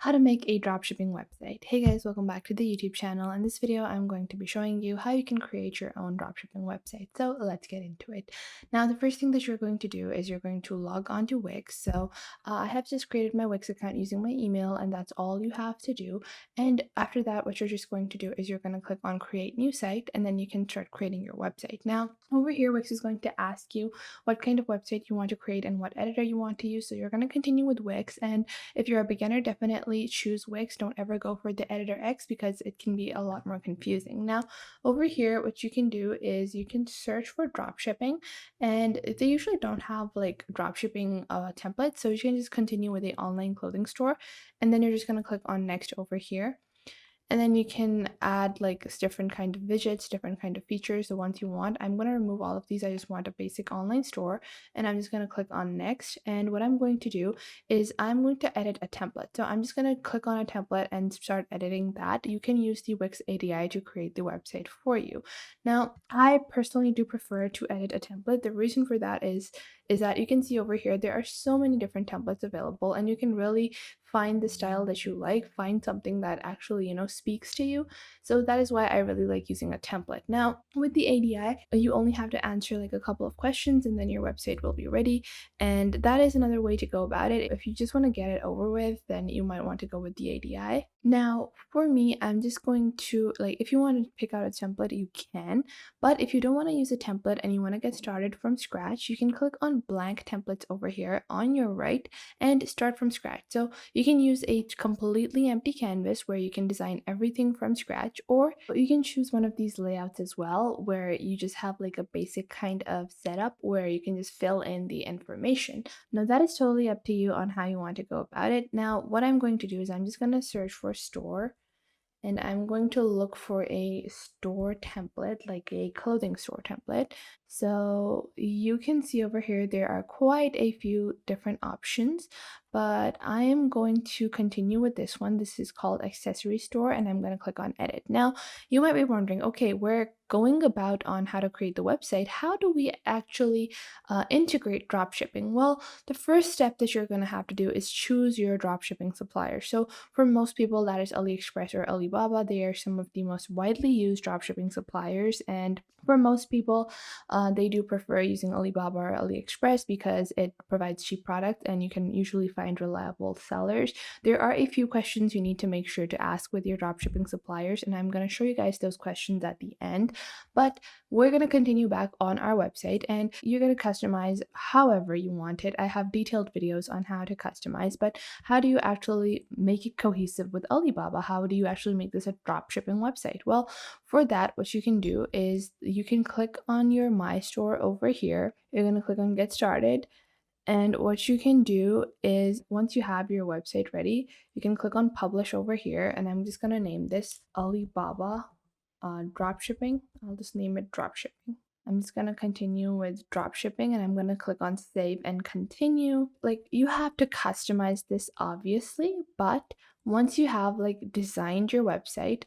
how to make a dropshipping website. Hey guys, welcome back to the YouTube channel. In this video, I'm going to be showing you how you can create your own dropshipping website. So let's get into it. Now, the first thing that you're going to do is you're going to log on to Wix. So I have just created my Wix account using my email, and that's all you have to do. And after that, what you're just going to do is you're going to click on create new site, and then you can start creating your website. Now, over here, Wix is going to ask you what kind of website you want to create and what editor you want to use. So you're going to continue with Wix, and if you're a beginner, definitely choose Wix. Don't ever go for the editor X because it can be a lot more confusing. Now, over here, what you can do is you can search for dropshipping, and they usually don't have like dropshipping templates. So you can just continue with the online clothing store, and then you're just going to click on next over here. And then you can add like different kind of widgets, different kind of features, the ones you want. I'm going to remove all of these. I just want a basic online store, and I'm just going to click on next. And what I'm going to do is I'm going to edit a template. So I'm just going to click on a template and start editing that. You can use the Wix ADI to create the website for you. Now, I personally do prefer to edit a template. The reason for that is that you can see over here there are so many different templates available, and you can really find the style that you like, find something that actually, speaks to you. So that is why I really like using a template. Now, with the ADI, you only have to answer like a couple of questions and then your website will be ready. And that is another way to go about it. If you just want to get it over with, then you might want to go with the ADI. Now, for me, I'm just going to like, if you want to pick out a template, you can. But if you don't want to use a template and you want to get started from scratch, you can click on blank templates over here on your right and start from scratch. So you can use a completely empty canvas where you can design everything from scratch, or you can choose one of these layouts as well where you just have like a basic kind of setup where you can just fill in the information. Now that is totally up to you on how you want to go about it. Now what I'm going to do is I'm just going to search for store, and I'm going to look for a store template, like a clothing store template. So you can see over here there are quite a few different options, but I am going to continue with this one. This is called Accessory Store, and I'm going to click on edit. Now you might be wondering, okay, we're going about on how to create the website. How do we actually integrate dropshipping? Well, the first step that you're going to have to do is choose your dropshipping supplier. So for most people, that is Aliexpress or Alibaba. They are some of the most widely used dropshipping suppliers, and for most people, they do prefer using Alibaba or Aliexpress because it provides cheap product and you can usually find reliable sellers. There are a few questions you need to make sure to ask with your dropshipping suppliers, and I'm going to show you guys those questions at the end. But we're going to continue back on our website, and you're going to customize however you want it. I have detailed videos on how to customize, but how do you actually make it cohesive with Alibaba? How do you actually make this a dropshipping website? Well, for that, what you can do is you can click on your My Store over here. You're going to click on Get Started. And what you can do is once you have your website ready, you can click on Publish over here. And I'm just going to name this Alibaba Dropshipping. I'll just name it Dropshipping. I'm just going to continue with dropshipping, and I'm going to click on save and continue. Like, you have to customize this obviously, but once you have like designed your website,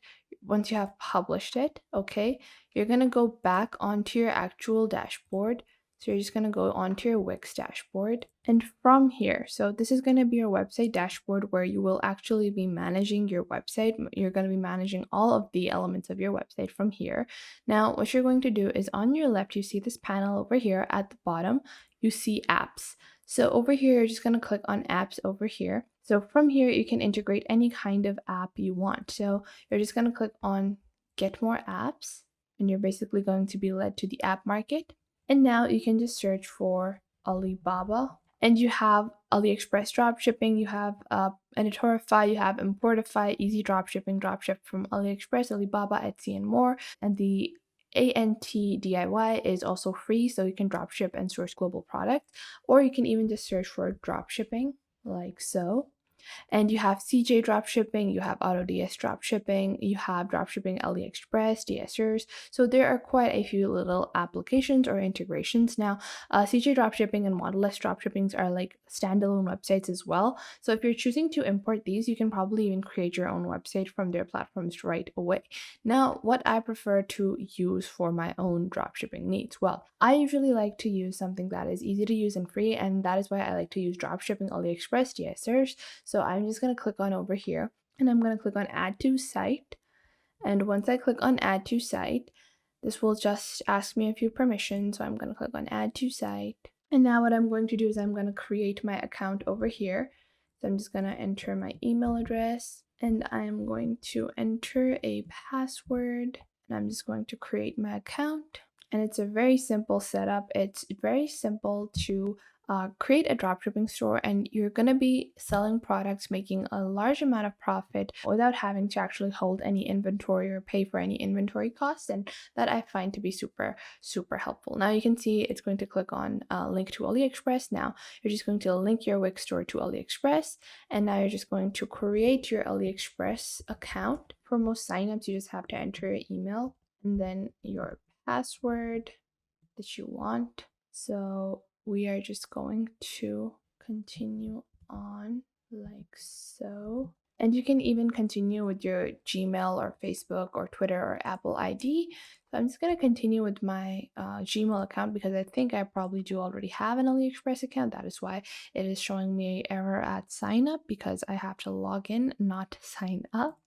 once you have published it, okay, you're going to go back onto your actual dashboard. So you're just going to go onto your Wix dashboard, and from here, so this is going to be your website dashboard where you will actually be managing your website. You're going to be managing all of the elements of your website from here. Now, what you're going to do is on your left, you see this panel over here at the bottom, you see apps. So over here, you're just going to click on apps over here. So from here, you can integrate any kind of app you want. So you're just going to click on get more apps, and you're basically going to be led to the app market. And now you can just search for Alibaba, and you have Aliexpress dropshipping, you have Editorify, you have Importify, Easy Dropshipping, Dropship from Aliexpress, Alibaba, Etsy, and more. And the ANTDIY is also free, so you can dropship and source global products, or you can even just search for dropshipping like so. And you have CJ dropshipping, you have AutoDS dropshipping, you have dropshipping Aliexpress, DSers. So there are quite a few little applications or integrations. Now, CJ dropshipping and Model-S dropshippings are like standalone websites as well. So if you're choosing to import these, you can probably even create your own website from their platforms right away. Now, what I prefer to use for my own dropshipping needs? Well, I usually like to use something that is easy to use and free, and that is why I like to use dropshipping Aliexpress, DSers. So I'm just going to click on over here and I'm going to click on add to site. And once I click on add to site, this will just ask me a few permissions. So I'm going to click on add to site. And now what I'm going to do is I'm going to create my account over here. So I'm just going to enter my email address and I'm going to enter a password and I'm just going to create my account. And it's a very simple setup. It's very simple to create a dropshipping store, and you're going to be selling products, making a large amount of profit without having to actually hold any inventory or pay for any inventory costs. And that I find to be super, super helpful. Now you can see it's going to click on link to Aliexpress. Now you're just going to link your Wix store to Aliexpress. And now you're just going to create your Aliexpress account. For most signups, you just have to enter your email and then your password that you want. So we are just going to continue on like so. And you can even continue with your Gmail or Facebook or Twitter or Apple ID. So I'm just going to continue with my Gmail account because I think I probably do already have an AliExpress account. That is why it is showing me error at sign up, because I have to log in, not sign up.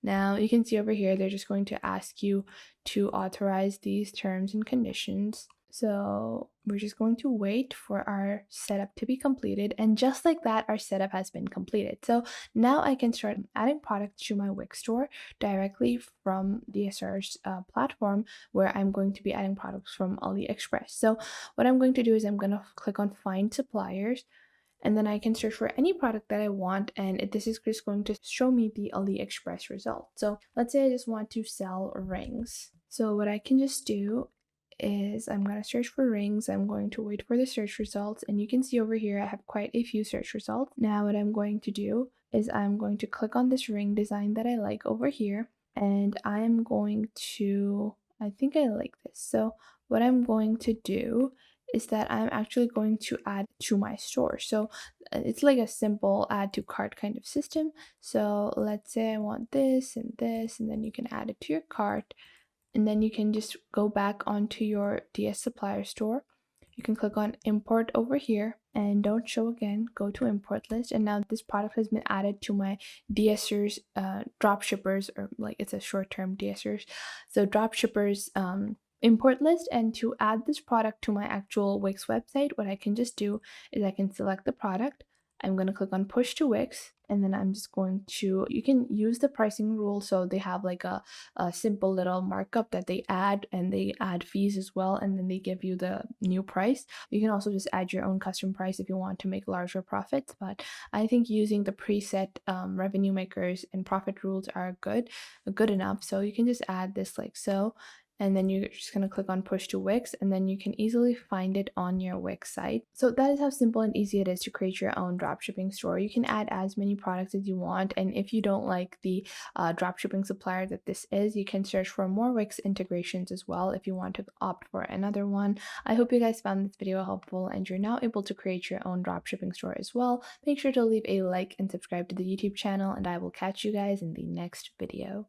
Now you can see over here, they're just going to ask you to authorize these terms and conditions. So we're just going to wait for our setup to be completed. And just like that, our setup has been completed. So now I can start adding products to my Wix store directly from the Accessory platform, where I'm going to be adding products from AliExpress. So what I'm going to do is I'm going to click on find suppliers, and then I can search for any product that I want, and this is just going to show me the AliExpress result. So let's say I just want to sell rings. So what I can just do is I'm going to search for rings. I'm going to wait for the search results, and you can see over here I have quite a few search results. Now what I'm going to do is I'm going to click on this ring design that I like over here, and I am going to, I think I like this. So what I'm going to do is that I'm actually going to add to my store. So it's like a simple add to cart kind of system. So let's say I want this, and then you can add it to your cart. And then you can just go back onto your DS supplier store. You can click on import over here and don't show again, go to import list. And now this product has been added to my DSers, drop shippers, or like it's a short term DSers. So drop shippers import list. And to add this product to my actual Wix website, what I can just do is I can select the product. I'm going to click on push to Wix, and then I'm just going to, you can use the pricing rule. So they have like a simple little markup that they add, and they add fees as well, and then they give you the new price. You can also just add your own custom price if you want to make larger profits, but I think using the preset revenue makers and profit rules are good enough. So you can just add this like so, and then you're just going to click on push to Wix, and then you can easily find it on your Wix site. So that is how simple and easy it is to create your own dropshipping store. You can add as many products as you want, and if you don't like the dropshipping supplier that this is, you can search for more Wix integrations as well if you want to opt for another one. I hope you guys found this video helpful and you're now able to create your own dropshipping store as well. Make sure to leave a like and subscribe to the YouTube channel, and I will catch you guys in the next video.